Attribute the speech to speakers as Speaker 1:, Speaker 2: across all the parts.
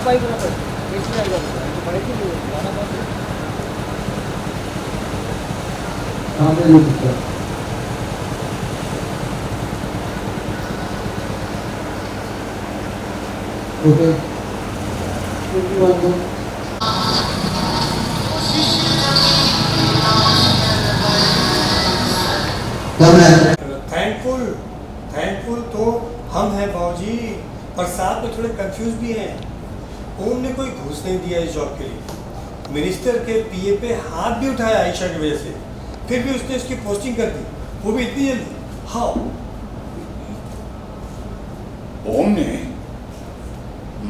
Speaker 1: Bike ना पड़े बीच में आएगा तो पड़े कि गाना बंद
Speaker 2: सामने नहीं दिखता। ओके
Speaker 3: थैंकफुल थैंकफुल तो हम हैं बाबूजी, पर साथ में थोड़े कंफ्यूज भी हैं। ओम ने कोई घूस नहीं दिया इस जॉब के लिए, मिनिस्टर के पीए पे हाथ भी उठाया आयशा की वजह से, फिर भी उसने उसकी पोस्टिंग कर दी, वो भी इतनी जल्दी। हाउ?
Speaker 4: ओम ने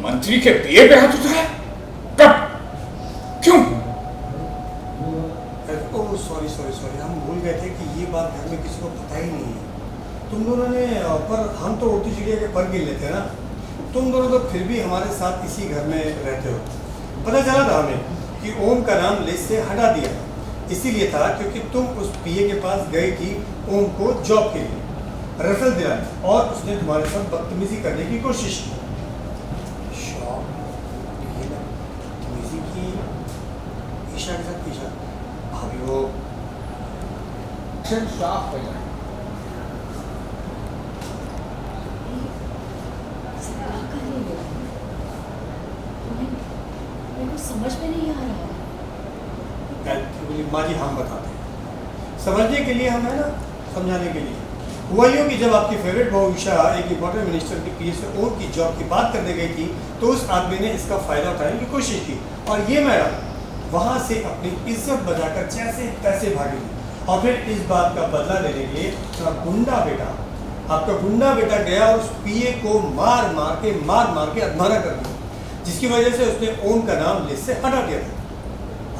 Speaker 4: मंत्री के पीए पे हाथ उठाया? कब? क्यों?
Speaker 3: ओह सॉरी सॉरी सॉरी, हम भूल गए थे कि ये बात घर में किसी को पता ही नहीं है। तुम दोनों ने, पर हम तो उड़ती चिड़िया के पर गिन लेते हैं ना, तुम दोनों तो फिर भी हमारे साथ इसी घर में रहते हो। पता चला था हमें कि ओम का नाम लिस्ट से हटा दिया, इसीलिए था क्योंकि तुम उस पीए के पास गई थी ओम को जॉब के लिए रेफरल दिलाने, और उसने तुम्हारे साथ बदतमीजी करने की कोशिश की। शॉप ये ना बदतमीजी की ईशा के साथ ईशा भाभी वो
Speaker 1: शॉप हो जाए
Speaker 5: मेरे को समझ में नहीं आ रहा है।
Speaker 3: माँ जी हम बताते हैं, समझने के लिए हम है ना, समझाने के लिए। हुआ यूँ कि जब आपकी फेवरेट बहू ईशा एक इंपॉर्टेंट मिनिस्टर की पीए से ओम की जॉब की बात करने गई थी, तो उस आदमी ने इसका फ़ायदा उठाने की कोशिश की, और ये मैडम वहाँ से अपनी इज्जत बचाकर जैसे तैसे भागी थी। और फिर इस बात का बदला लेने के लिए आपका गुंडा बेटा गया और उस पीए को मार मार के अधमरा कर दिया, जिसकी वजह से उसने ओम का नाम लिस्ट से हटा दिया था।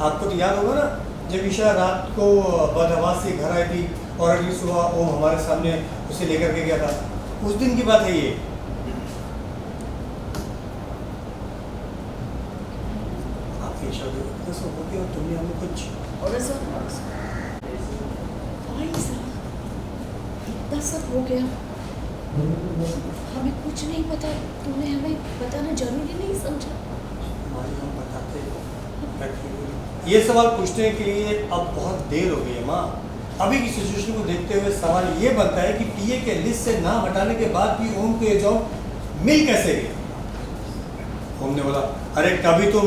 Speaker 3: आपको तो याद होगा ना, जब ईशा रात को बदहवास से घर आई थी और अगली सुबह ओम हमारे सामने उसे लेकर के गया था, उस दिन की बात है ये। आपकी ईशा तो सब हो गया और तुमने हमें कुछ
Speaker 5: और इतना सब हो गया, हमें कुछ नहीं पता, तुमने हमें बताना जरूरी नहीं समझा।
Speaker 3: हमारे हम बताते हैं। ये सवाल पूछने के लिए अब बहुत देर हो गई है माँ। अभी की सिचुएशन को देखते हुए सवाल ये बनता है कि पीए के लिस्ट से नाम हटाने के बाद भी ओम को ये जॉब मिल कैसे गई? ओम ने बोला, अरे कभी तो